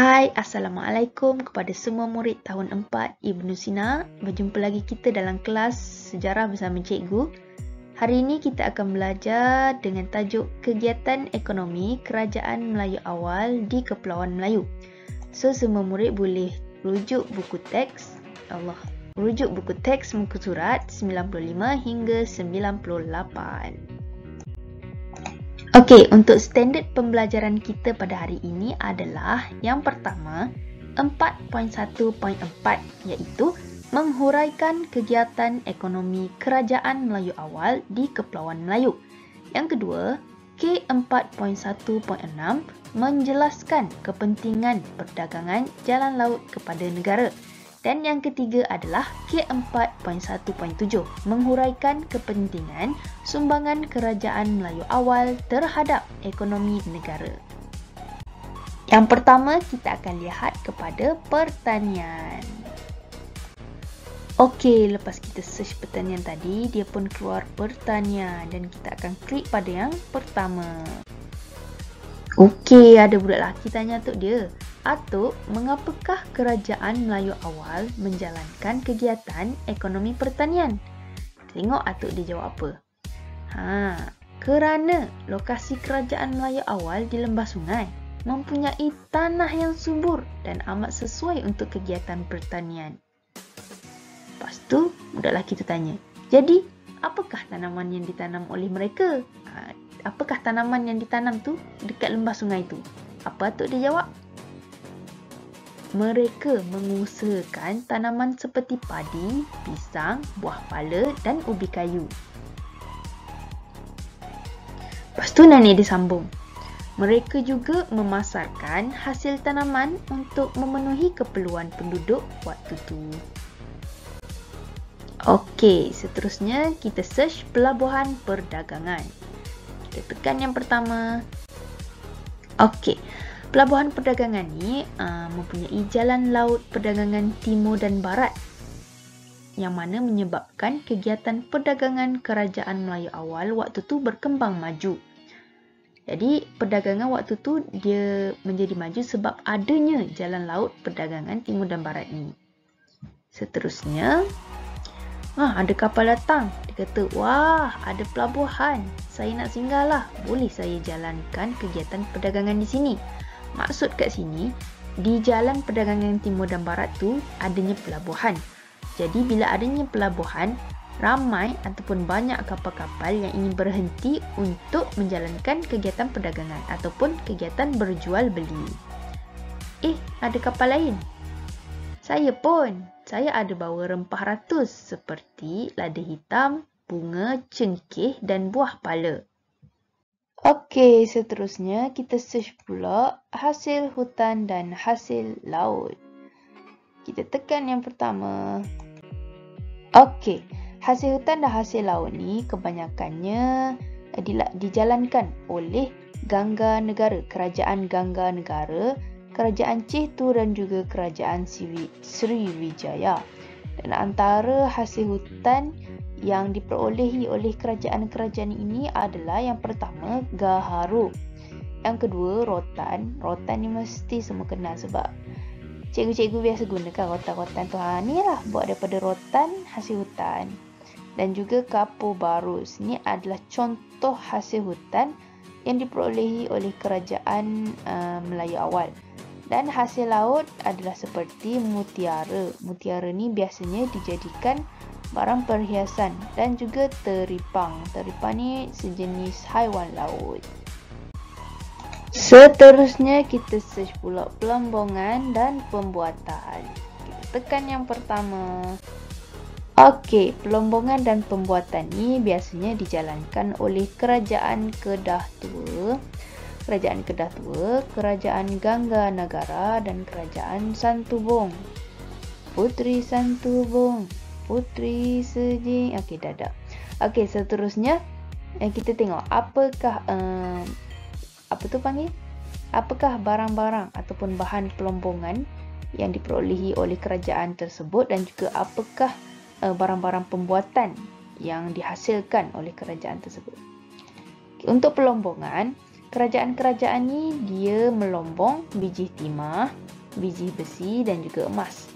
Hai, Assalamualaikum kepada semua murid tahun 4 Ibnu Sina. Berjumpa lagi kita dalam kelas sejarah bersama cikgu. Hari ini kita akan belajar dengan tajuk Kegiatan Ekonomi Kerajaan Melayu Awal di Kepulauan Melayu. So, semua murid boleh rujuk buku teks muka surat 95 hingga 98. Okey, untuk standard pembelajaran kita pada hari ini adalah yang pertama 4.1.4 iaitu menghuraikan kegiatan ekonomi Kerajaan Melayu Awal di Kepulauan Melayu. Yang kedua, K4.1.6 menjelaskan kepentingan perdagangan jalan laut kepada negara. Dan yang ketiga adalah K4.1.7 menghuraikan kepentingan sumbangan Kerajaan Melayu Awal terhadap ekonomi negara. Yang pertama, kita akan lihat kepada pertanian. Okey, lepas kita search pertanian tadi, dia pun keluar pertanian dan kita akan klik pada yang pertama. Okey, ada budak lelaki tanya Atuk dia. Atuk, mengapakah Kerajaan Melayu Awal menjalankan kegiatan ekonomi pertanian? Tengok Atuk dia jawab apa. Kerana lokasi Kerajaan Melayu Awal di lembah sungai mempunyai tanah yang subur dan amat sesuai untuk kegiatan pertanian. Lepas tu, budak lelaki tu tanya, jadi apakah tanaman yang ditanam oleh mereka? Apakah tanaman yang ditanam tu dekat lembah sungai tu? Apa Atuk dia jawab? Mereka mengusahakan tanaman seperti padi, pisang, buah pala dan ubi kayu. Lepas tu nenek dia sambung. Mereka juga memasarkan hasil tanaman untuk memenuhi keperluan penduduk waktu tu. Okey, seterusnya kita search pelabuhan perdagangan. Kita tekan yang pertama. Okey. Pelabuhan perdagangan ni mempunyai jalan laut perdagangan timur dan barat yang mana menyebabkan kegiatan perdagangan Kerajaan Melayu Awal waktu tu berkembang maju. Jadi perdagangan waktu tu dia menjadi maju sebab adanya jalan laut perdagangan timur dan barat ni. Seterusnya, ada kapal datang. Dia kata, wah, ada pelabuhan. Saya nak singgahlah. Boleh saya jalankan kegiatan perdagangan di sini. Maksud kat sini, di jalan perdagangan timur dan barat tu adanya pelabuhan. Jadi bila adanya pelabuhan, ramai ataupun banyak kapal-kapal yang ingin berhenti untuk menjalankan kegiatan perdagangan ataupun kegiatan berjual beli. Ada kapal lain. Saya ada bawa rempah ratus seperti lada hitam, bunga, cengkeh dan buah pala. Okey, seterusnya kita search pula hasil hutan dan hasil laut. Kita tekan yang pertama. Okey, hasil hutan dan hasil laut ni kebanyakannya dijalankan oleh Gangga Negara, Kerajaan Gangga Negara, Kerajaan Cihtu dan juga Kerajaan Sriwijaya. Dan antara hasil hutan yang diperolehi oleh kerajaan-kerajaan ini adalah yang pertama gaharu, yang kedua rotan. Rotan ni mesti semua kenal sebab cikgu-cikgu biasa gunakan rotan-rotan tu. Ni lah buat daripada rotan hasil hutan. Dan juga kapur barus. Ni adalah contoh hasil hutan yang diperolehi oleh Kerajaan Melayu Awal. Dan hasil laut adalah seperti mutiara. Mutiara ni biasanya dijadikan barang perhiasan dan juga teripang. Teripang ni sejenis haiwan laut. Seterusnya kita search pula pelombongan dan pembuatan. Kita tekan yang pertama. Okey, pelombongan dan pembuatan ni biasanya dijalankan oleh Kerajaan Kedah Tua, Kerajaan Kedah Tua, Kerajaan Gangga Negara dan Kerajaan Santubong. Puteri Santubong, Puteri Sejing. Okey, dah. Okey, seterusnya kita tengok apakah apakah barang-barang ataupun bahan pelombongan yang diperolehi oleh kerajaan tersebut dan juga apakah barang-barang pembuatan yang dihasilkan oleh kerajaan tersebut. Untuk pelombongan, Kerajaan-kerajaan ni dia melombong biji timah, biji besi dan juga emas.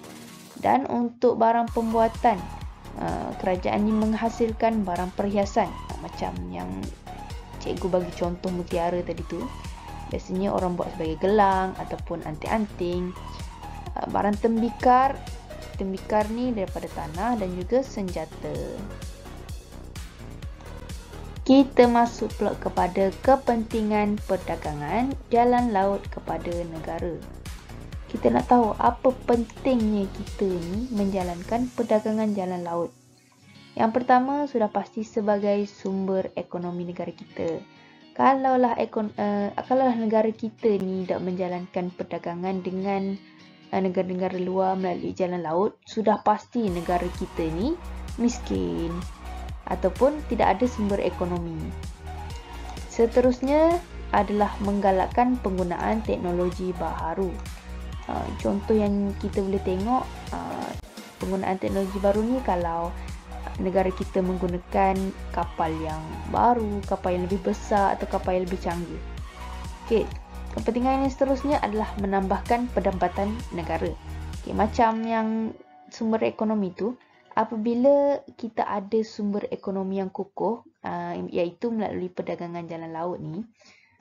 Dan untuk barang pembuatan, kerajaan ni menghasilkan barang perhiasan macam yang cikgu bagi contoh mutiara tadi tu. Biasanya orang buat sebagai gelang ataupun anting-anting. Barang tembikar ni daripada tanah dan juga senjata. Kita masuk pula kepada kepentingan perdagangan jalan laut kepada negara. Kita nak tahu apa pentingnya kita ni menjalankan perdagangan jalan laut. Yang pertama sudah pasti sebagai sumber ekonomi negara kita. Kalaulah negara kita ni tak menjalankan perdagangan dengan negara-negara luar melalui jalan laut, sudah pasti negara kita ni miskin ataupun tidak ada sumber ekonomi. Seterusnya adalah menggalakkan penggunaan teknologi baharu. Contoh yang kita boleh tengok penggunaan teknologi baru ni kalau negara kita menggunakan kapal yang baru, kapal yang lebih besar atau kapal yang lebih canggih. Okey, kepentingan yang seterusnya adalah menambahkan pendapatan negara. Okey, macam yang sumber ekonomi tu, apabila kita ada sumber ekonomi yang kukuh, iaitu melalui perdagangan jalan laut ni,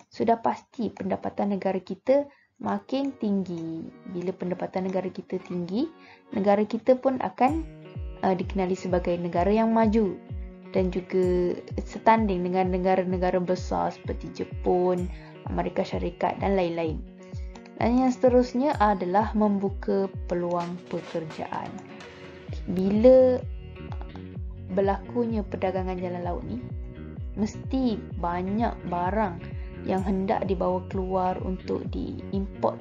sudah pasti pendapatan negara kita makin tinggi. Bila pendapatan negara kita tinggi, negara kita pun akan dikenali sebagai negara yang maju dan juga setanding dengan negara-negara besar seperti Jepun, Amerika Syarikat dan lain-lain. Dan yang seterusnya adalah membuka peluang pekerjaan. Bila berlakunya perdagangan jalan laut ni, mesti banyak barang yang hendak dibawa keluar untuk diimport,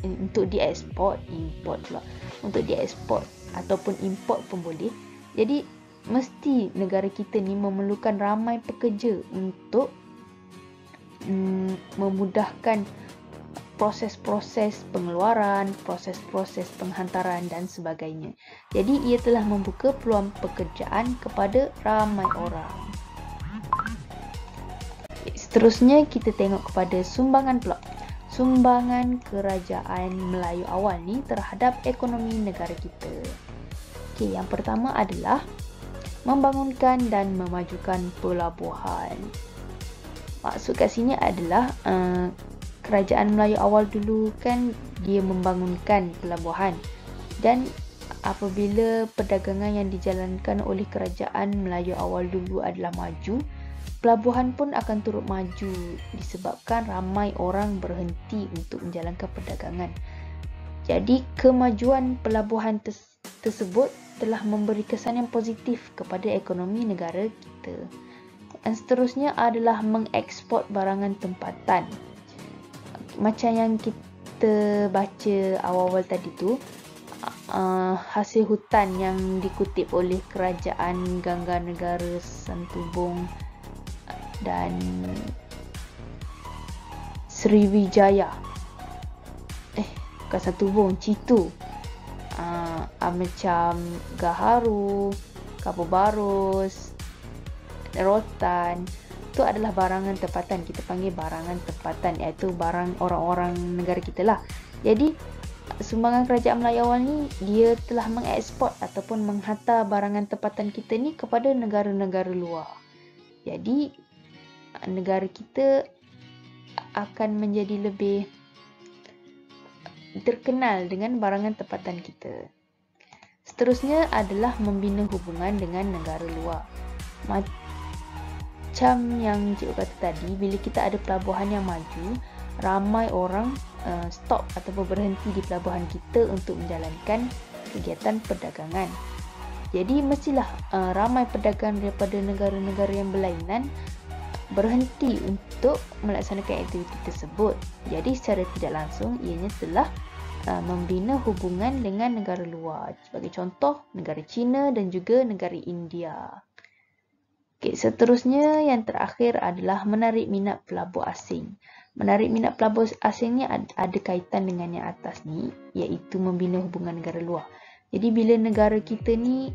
untuk dieksport ataupun import pun boleh. Jadi mesti negara kita ni memerlukan ramai pekerja untuk memudahkan proses-proses pengeluaran, proses-proses penghantaran dan sebagainya. Jadi ia telah membuka peluang pekerjaan kepada ramai orang. Seterusnya kita tengok kepada sumbangan pula. Sumbangan kerajaan Melayu awal ni terhadap ekonomi negara kita. Okey, yang pertama adalah membangunkan dan memajukan pelabuhan. Maksud kat sini adalah kerajaan Melayu awal dulu kan dia membangunkan pelabuhan, dan apabila perdagangan yang dijalankan oleh kerajaan Melayu awal dulu adalah maju, pelabuhan pun akan turut maju disebabkan ramai orang berhenti untuk menjalankan perdagangan. Jadi kemajuan pelabuhan tersebut telah memberi kesan yang positif kepada ekonomi negara kita. Dan seterusnya adalah mengeksport barangan tempatan. Macam yang kita baca awal-awal tadi tu, hasil hutan yang dikutip oleh kerajaan Gangga Negara Santubong dan Sriwijaya, bukan Santubong, Citu, macam Gaharu, Kapur Barus, Rotan, itu adalah barangan tempatan. Kita panggil barangan tempatan, iaitu barang orang-orang negara kita lah. Jadi sumbangan kerajaan Melayu awal ni dia telah mengeksport ataupun menghantar barangan tempatan kita ni kepada negara-negara luar. Jadi negara kita akan menjadi lebih terkenal dengan barangan tempatan kita. Seterusnya adalah membina hubungan dengan negara luar. Macam yang cikgu kata tadi, bila kita ada pelabuhan yang maju, ramai orang stop ataupun berhenti di pelabuhan kita untuk menjalankan kegiatan perdagangan. Jadi mestilah ramai pedagang daripada negara-negara yang berlainan berhenti untuk melaksanakan aktiviti tersebut. Jadi secara tidak langsung ianya telah membina hubungan dengan negara luar. Sebagai contoh, negara China dan juga negara India. Okay, seterusnya yang terakhir adalah menarik minat pelabur asing. Menarik minat pelabur asing ni ada kaitan dengan yang atas ni, iaitu membina hubungan negara luar. Jadi bila negara kita ni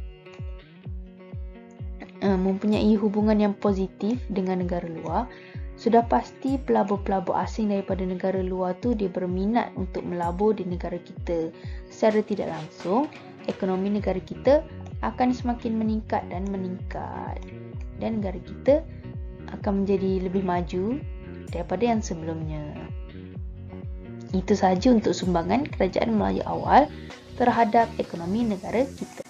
mempunyai hubungan yang positif dengan negara luar, Sudah pasti pelabur-pelabur asing daripada negara luar tu dia berminat untuk melabur di negara kita. Secara tidak langsung, ekonomi negara kita akan semakin meningkat dan meningkat. Dan negara kita akan menjadi lebih maju daripada yang sebelumnya. Itu sahaja untuk sumbangan Kerajaan Melayu awal terhadap ekonomi negara kita.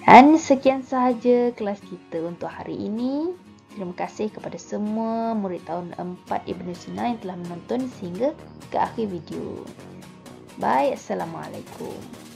Dan sekian sahaja kelas kita untuk hari ini. Terima kasih kepada semua murid tahun 4 Ibn Sina yang telah menonton sehingga ke akhir video. Bye. Assalamualaikum.